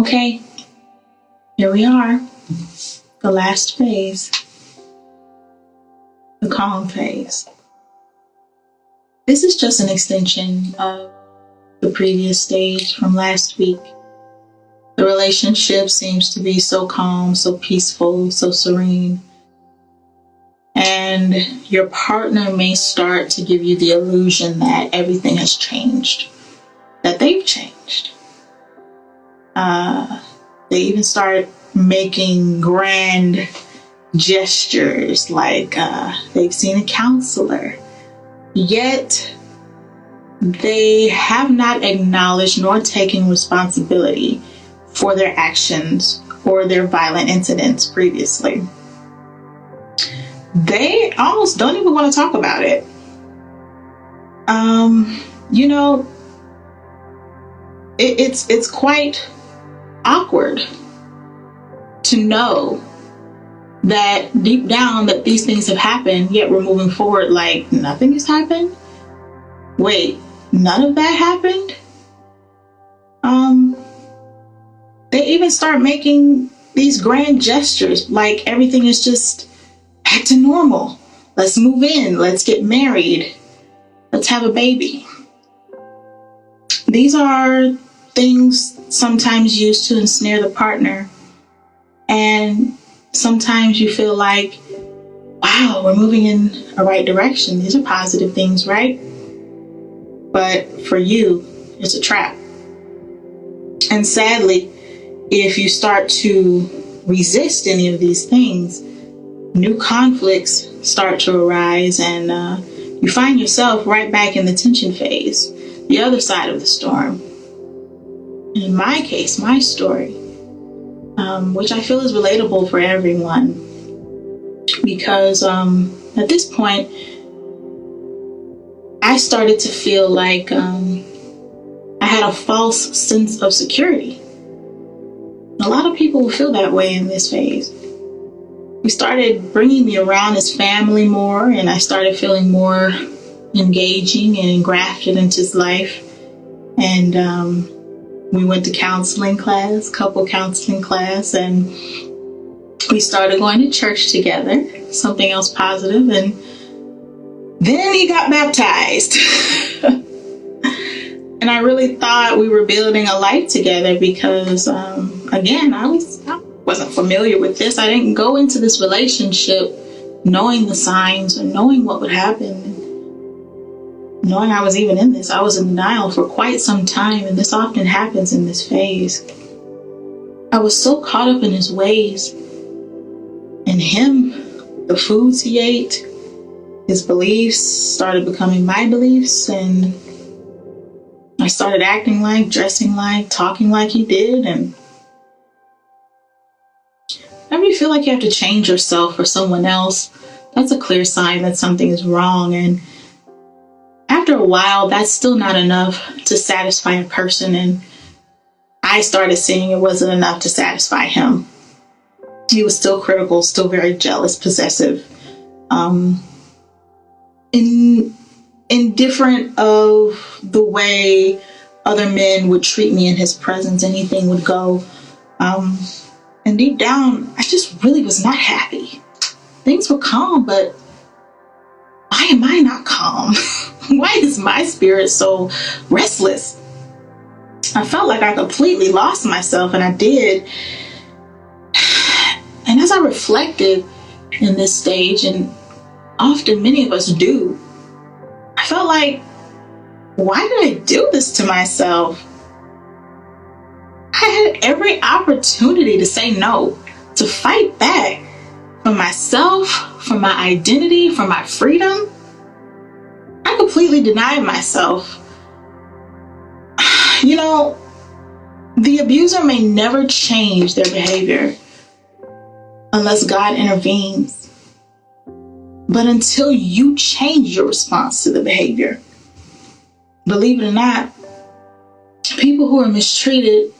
Okay, here we are. The last phase. The calm phase. This is just an extension of the previous stage from last week. The relationship seems to be so calm, so peaceful, so serene. And your partner may start to give you the illusion that everything has changed, that they've changed. They even start making grand gestures like they've seen a counselor. Yet, they have not acknowledged nor taken responsibility for their actions or their violent incidents previously. They almost don't even want to talk about it. It's quite awkward to know that deep down that these things have happened, yet we're moving forward like nothing has happened. Wait, none of that happened? They even start making these grand gestures like everything is just back to normal. Let's move in, let's get married, let's have a baby. These are things sometimes used to ensnare the partner, and sometimes you feel like, wow, we're moving in a right direction. These are positive things, right? But for you, it's a trap. And sadly, if you start to resist any of these things, new conflicts start to arise, and you find yourself right back in the tension phase, the other side of the storm. In my case, my story, which I feel is relatable for everyone, because at this point, I started to feel like I had a false sense of security. A lot of people will feel that way in this phase. He started bringing me around his family more, and I started feeling more engaging and engrafted into his life. And we went to counseling class, couple counseling class, and we started going to church together, something else positive. And then he got baptized. And I really thought we were building a life together because, again, I wasn't familiar with this. I didn't go into this relationship knowing the signs or knowing what would happen. Knowing I was even in this, I was in denial for quite some time, and this often happens in this phase. I was so caught up in his ways, and him, the foods he ate, his beliefs started becoming my beliefs, and I started acting like, dressing like, talking like he did. And whenever you feel like you have to change yourself for someone else, that's a clear sign that something is wrong. And after a while, that's still not enough to satisfy a person. And I started seeing it wasn't enough to satisfy him. He was still critical, still very jealous, possessive, indifferent of the way other men would treat me in his presence. Anything would go. And deep down, I just really was not happy. Things were calm, but why am I not calm? Why is my spirit so restless? I felt like I completely lost myself, and I did. And as I reflected in this stage, and often many of us do, I felt like, why did I do this to myself? I had every opportunity to say no, to fight back for myself, for my identity, for my freedom. I completely denied myself. You know, the abuser may never change their behavior unless God intervenes. But until you change your response to the behavior, believe it or not, people who are mistreated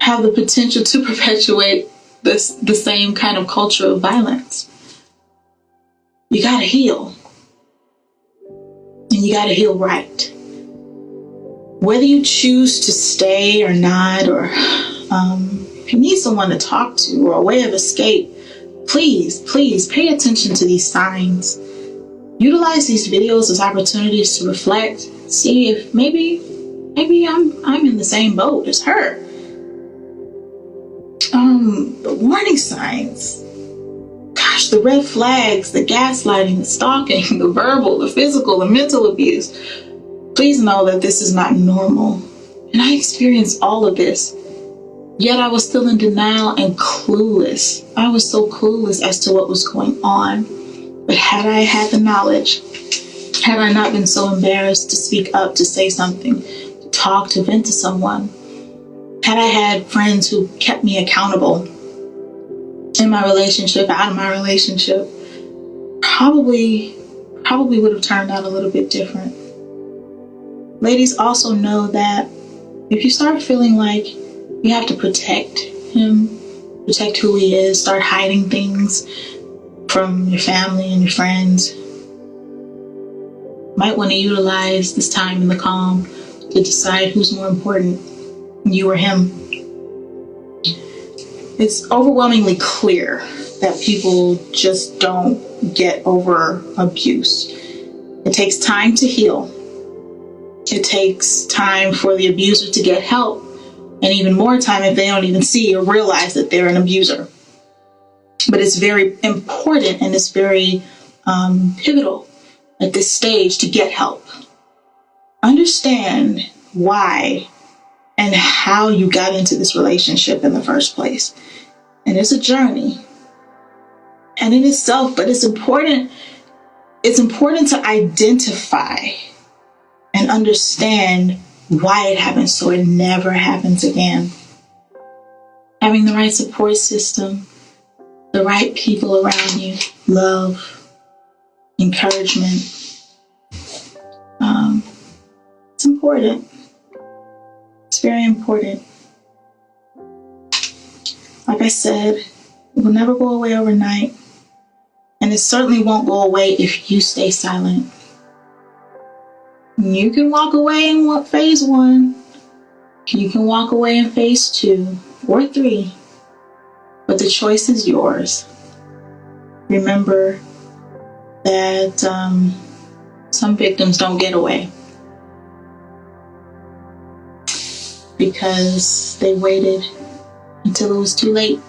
have the potential to perpetuate the same kind of culture of violence. You gotta heal. And you gotta heal right. Whether you choose to stay or not, or if you need someone to talk to or a way of escape, please pay attention to these signs. Utilize these videos as opportunities to reflect, see if maybe I'm in the same boat as her. The warning signs. Gosh, the red flags, the gaslighting, the stalking, the verbal, the physical, the mental abuse. Please know that this is not normal. And I experienced all of this. Yet I was still in denial and clueless. I was so clueless as to what was going on. But had I had the knowledge, had I not been so embarrassed to speak up, to say something, to talk, to vent to someone, had I had friends who kept me accountable in my relationship, out of my relationship, probably would have turned out a little bit different. Ladies, also know that if you start feeling like you have to protect him, protect who he is, start hiding things from your family and your friends, might want to utilize this time in the calm to decide who's more important, you or him. It's overwhelmingly clear that people just don't get over abuse. It takes time to heal. It takes time for the abuser to get help, and even more time if they don't even see or realize that they're an abuser. But it's very important and it's very pivotal at this stage to get help. Understand why and how you got into this relationship in the first place. And it's a journey. And in itself, but it's important to identify and understand why it happened so it never happens again. Having the right support system, the right people around you, love, encouragement. It's important. It's very important. Like I said, it will never go away overnight. And it certainly won't go away if you stay silent. You can walk away in phase 1. You can walk away in phase 2 or 3. But the choice is yours. Remember that some victims don't get away because they waited until it was too late.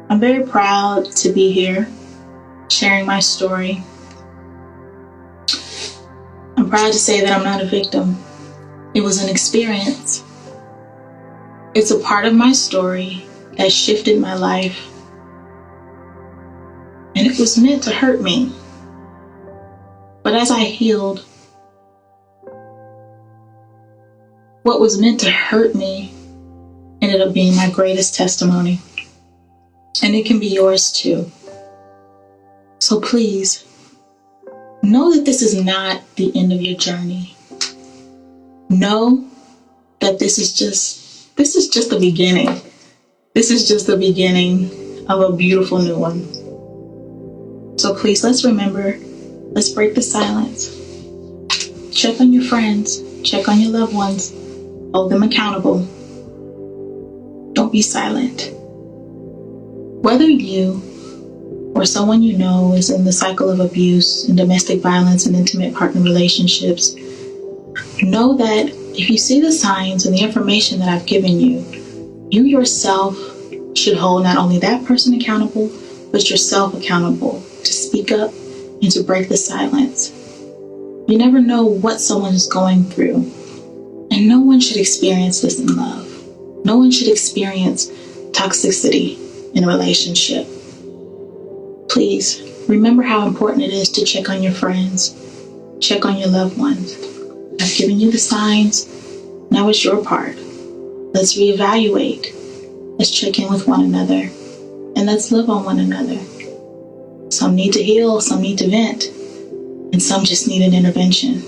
I'm very proud to be here sharing my story. I'm proud to say that I'm not a victim. It was an experience. It's a part of my story that shifted my life. And it was meant to hurt me. But as I healed, what was meant to hurt me ended up being my greatest testimony. And it can be yours too. So please, know that this is not the end of your journey. Know that this is just the beginning. This is just the beginning of a beautiful new one. So please, let's remember, let's break the silence. Check on your friends, check on your loved ones, hold them accountable. Don't be silent. Whether you or someone you know is in the cycle of abuse and domestic violence and intimate partner relationships, know that if you see the signs and the information that I've given you, you yourself should hold not only that person accountable, but yourself accountable to speak up and to break the silence. You never know what someone is going through, and no one should experience this in love. No one should experience toxicity in a relationship. Please remember how important it is to check on your friends, check on your loved ones. I've given you the signs. Now it's your part. Let's reevaluate. Let's check in with one another. And let's love on one another. Some need to heal, some need to vent, and some just need an intervention.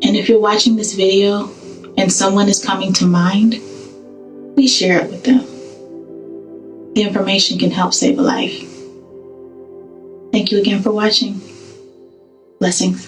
And if you're watching this video and someone is coming to mind, please share it with them. The information can help save a life. Thank you again for watching. Blessings.